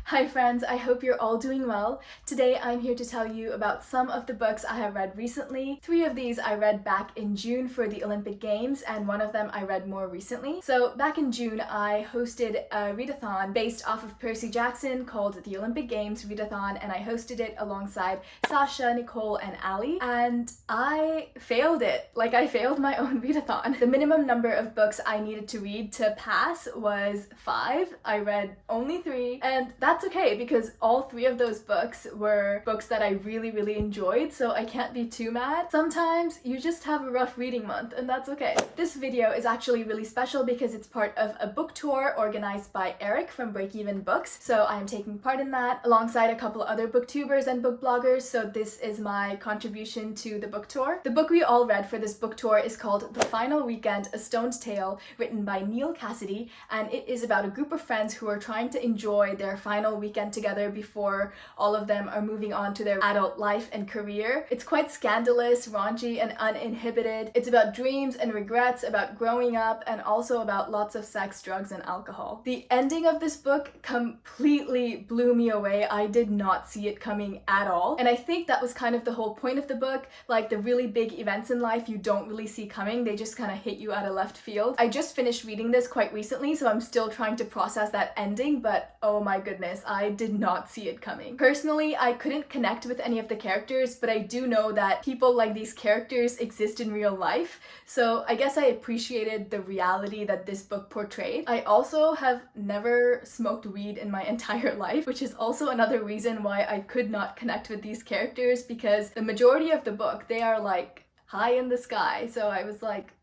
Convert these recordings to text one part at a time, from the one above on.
Hi friends, I hope you're all doing well. Today I'm here to tell you about some of the books I have read recently. 3 of these I read back in June for the Olympic Games, and one of them I read more recently. So back in June I hosted a readathon based off of Percy Jackson called the Olympic Games Readathon, and I hosted it alongside Sasha, Nicole, and Ali, and I failed it. Like, I failed my own readathon. The minimum number of books I needed to read to pass was 5. I read only 3, and that's okay because all 3 of those books were books that I really enjoyed, so I can't be too mad. Sometimes you just have a rough reading month, and that's okay. This video is actually really special because it's part of a book tour organized by Eric from Break Even Books, so I am taking part in that alongside a couple other booktubers and book bloggers, so this is my contribution to the book tour. The book we all read for this book tour is called The Final Weekend, A Stone's Tale, written by Neil Cassidy, and it is about a group of friends who are trying to enjoy their final weekend together before all of them are moving on to their adult life and career. It's quite scandalous, raunchy, and uninhibited. It's about dreams and regrets, about growing up, and also about lots of sex, drugs, and alcohol. The ending of this book completely blew me away. I did not see it coming at all, and I think that was kind of the whole point of the book. Like, the really big events in life you don't really see coming, they just kind of hit you out of left field. I just finished reading this quite recently, so I'm still trying to process that ending, but oh my goodness, I did not see it coming. Personally, I couldn't connect with any of the characters, but I do know that people like these characters exist in real life, so I guess I appreciated the reality that this book portrayed. I also have never smoked weed in my entire life, which is also another reason why I could not connect with these characters, because the majority of the book, they are like high in the sky, so I was like,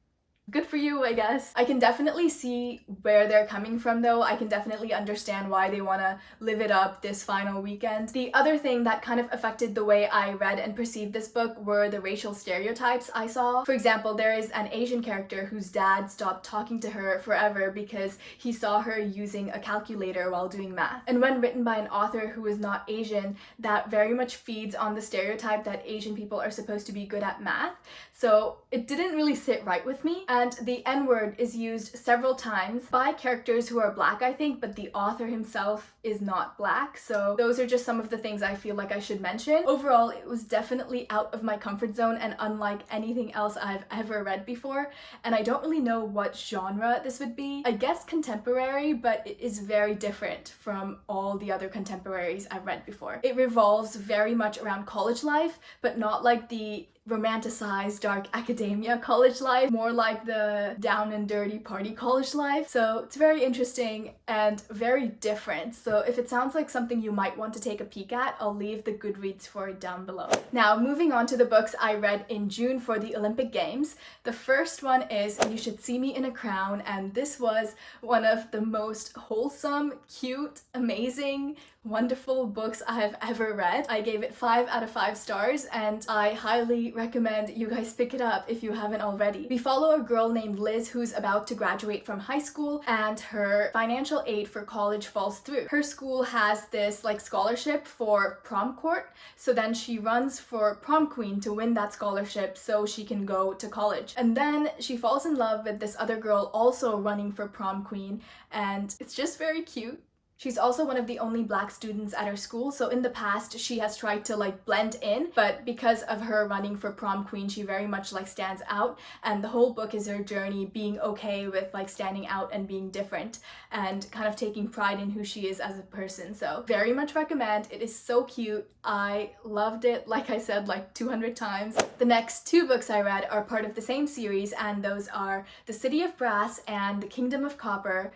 good for you, I guess. I can definitely see where they're coming from though. I can definitely understand why they want to live it up this final weekend. The other thing that kind of affected the way I read and perceived this book were the racial stereotypes I saw. For example, there is an Asian character whose dad stopped talking to her forever because he saw her using a calculator while doing math. And when written by an author who is not Asian, that very much feeds on the stereotype that Asian people are supposed to be good at math. So it didn't really sit right with me. And the N-word is used several times by characters who are Black, I think, but the author himself is not Black. So those are just some of the things I feel like I should mention. Overall, it was definitely out of my comfort zone and unlike anything else I've ever read before. And I don't really know what genre this would be. I guess contemporary, but it is very different from all the other contemporaries I've read before. It revolves very much around college life, but not like the romanticized dark academia college life, more like the down and dirty party college life. So it's very interesting and very different. So if it sounds like something you might want to take a peek at, I'll leave the Goodreads for it down below. Now, moving on to the books I read in June for the Olympic Games. The first one is You Should See Me in a Crown, and this was one of the most wholesome, cute, amazing, wonderful books I have ever read. I gave it 5 out of 5 stars, and I highly recommend you guys pick it up if you haven't already. We follow a girl named Liz who's about to graduate from high school, and her financial aid for college falls through. Her school has this like scholarship for prom court, so then she runs for prom queen to win that scholarship so she can go to college. And then she falls in love with this other girl also running for prom queen, and it's just very cute. She's also one of the only Black students at her school, so in the past she has tried to like blend in, but because of her running for prom queen, she very much like stands out, and the whole book is her journey being okay with like standing out and being different and kind of taking pride in who she is as a person. So very much recommend. It is so cute. I loved it, like I said, like 200 times. The next 2 books I read are part of the same series, and those are The City of Brass and The Kingdom of Copper.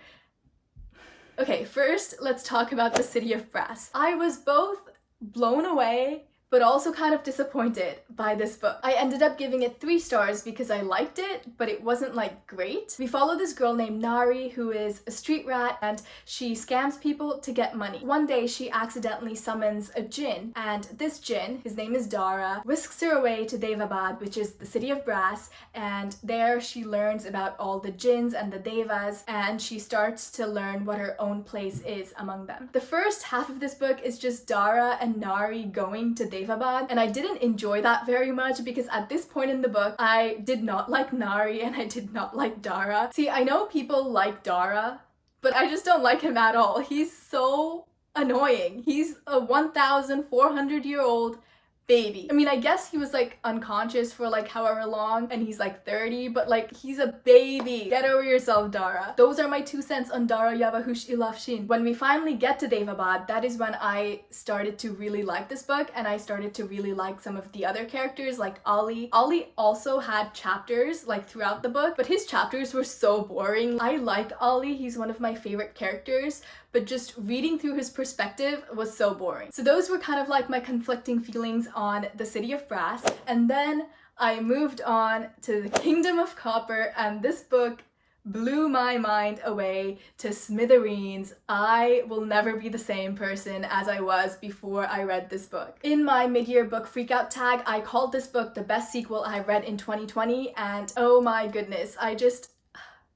Okay, first let's talk about The City of Brass. I was both blown away but also kind of disappointed by this book. I ended up giving it 3 stars because I liked it, but it wasn't like great. We follow this girl named Nari who is a street rat, and she scams people to get money. One day she accidentally summons a djinn, and this djinn, his name is Dara, whisks her away to Devabad, which is the city of brass, and there she learns about all the djinns and the devas, and she starts to learn what her own place is among them. The first half of this book is just Dara and Nari going to Devabad, and I didn't enjoy that very much because at this point in the book I did not like Nari and I did not like Dara. See, I know people like Dara, but I just don't like him at all. He's so annoying. He's a 1,400-year-old baby. I mean, I guess he was like unconscious for like however long and he's like 30, but like he's a baby. Get over yourself, Dara. Those are my 2 cents on Dara Yavahush Ilafshin. When we finally get to Devabad, that is when I started to really like this book and I started to really like some of the other characters like Ali. Ali also had chapters like throughout the book, but his chapters were so boring. I like Ali, he's one of my favorite characters, but just reading through his perspective was so boring. So those were kind of like my conflicting feelings on the City of Brass. And then I moved on to the Kingdom of Copper, and this book blew my mind away to smithereens. I will never be the same person as I was before I read this book. In my mid-year book freakout tag, I called this book the best sequel I read in 2020, and oh my goodness,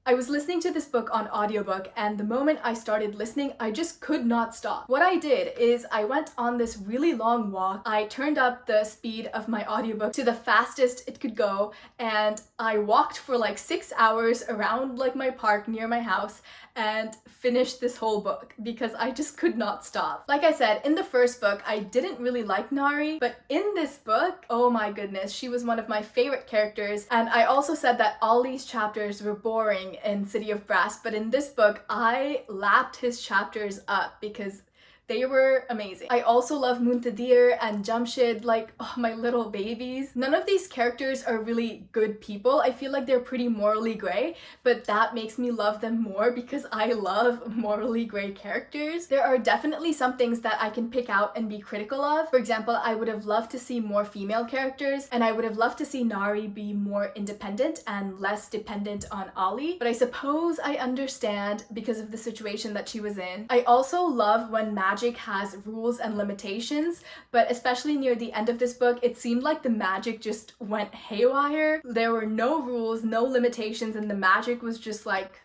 I was listening to this book on audiobook, and the moment I started listening, I just could not stop. What I did is I went on this really long walk. I turned up the speed of my audiobook to the fastest it could go, and I walked for like 6 hours around like my park near my house and finished this whole book because I just could not stop. Like I said, in the first book, I didn't really like Nari, but in this book, oh my goodness, she was one of my favorite characters. And I also said that Ali's chapters were boring in City of Brass, but in this book, I lapped his chapters up because they were amazing. I also love Muntadir and Jamshid, like, oh, my little babies. None of these characters are really good people. I feel like they're pretty morally gray, but that makes me love them more because I love morally gray characters. There are definitely some things that I can pick out and be critical of. For example, I would have loved to see more female characters, and I would have loved to see Nari be more independent and less dependent on Ali, but I suppose I understand because of the situation that she was in. I also love when magic has rules and limitations, but especially near the end of this book, it seemed like the magic just went haywire. There were no rules, no limitations, and the magic was just like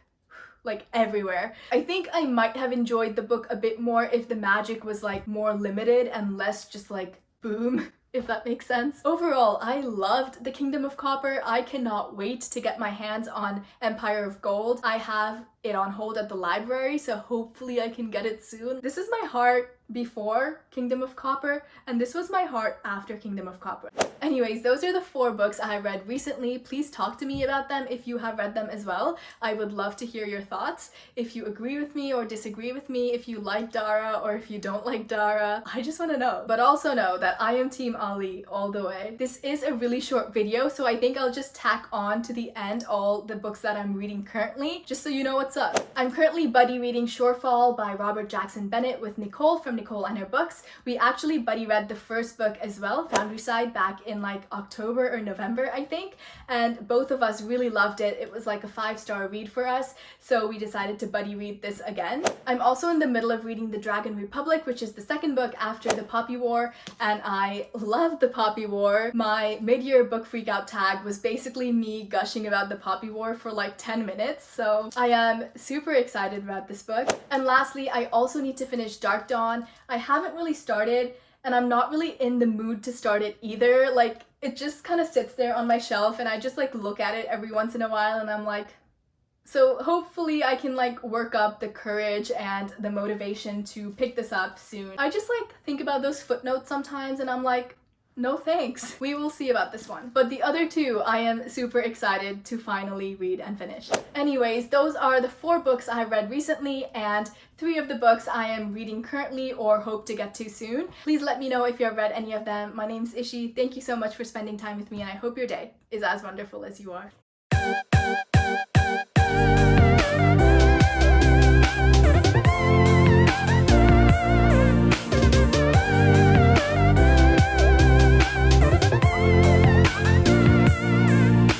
everywhere. I think I might have enjoyed the book a bit more if the magic was like more limited and less just like boom, if that makes sense. Overall, I loved The Kingdom of Copper. I cannot wait to get my hands on Empire of Gold. I have it on hold at the library, so hopefully I can get it soon. This is my heart before Kingdom of Copper, and this was my heart after Kingdom of Copper. Anyways, those are the 4 books I have read recently. Please talk to me about them if you have read them as well. I would love to hear your thoughts. If you agree with me or disagree with me, if you like Dara or if you don't like Dara, I just want to know. But also know that I am Team Ali all the way. This is a really short video, so I think I'll just tack on to the end all the books that I'm reading currently, just so you know what's up. I'm currently buddy reading Shorefall by Robert Jackson Bennett with Nicole from Nicole and Her Books. We actually buddy read the first book as well, Foundryside, back in like October or November, I think, and both of us really loved it. It was like a 5-star read for us, so we decided to buddy read this again. I'm also in the middle of reading The Dragon Republic, which is the second book after The Poppy War, and I love The Poppy War. My mid-year book freakout tag was basically me gushing about The Poppy War for like 10 minutes, so I am super excited about this book. And lastly, I also need to finish Dark Dawn. I haven't really started, and I'm not really in the mood to start it either. Like, it just kind of sits there on my shelf and I just like look at it every once in a while and I'm like, so hopefully I can like work up the courage and the motivation to pick this up soon. I just like think about those footnotes sometimes and I'm like, no thanks. We will see about this one. But the other 2, I am super excited to finally read and finish. Anyways, those are the 4 books I have read recently and 3 of the books I am reading currently or hope to get to soon. Please let me know if you have read any of them. My name's Ishi. Thank you so much for spending time with me and I hope your day is as wonderful as you are.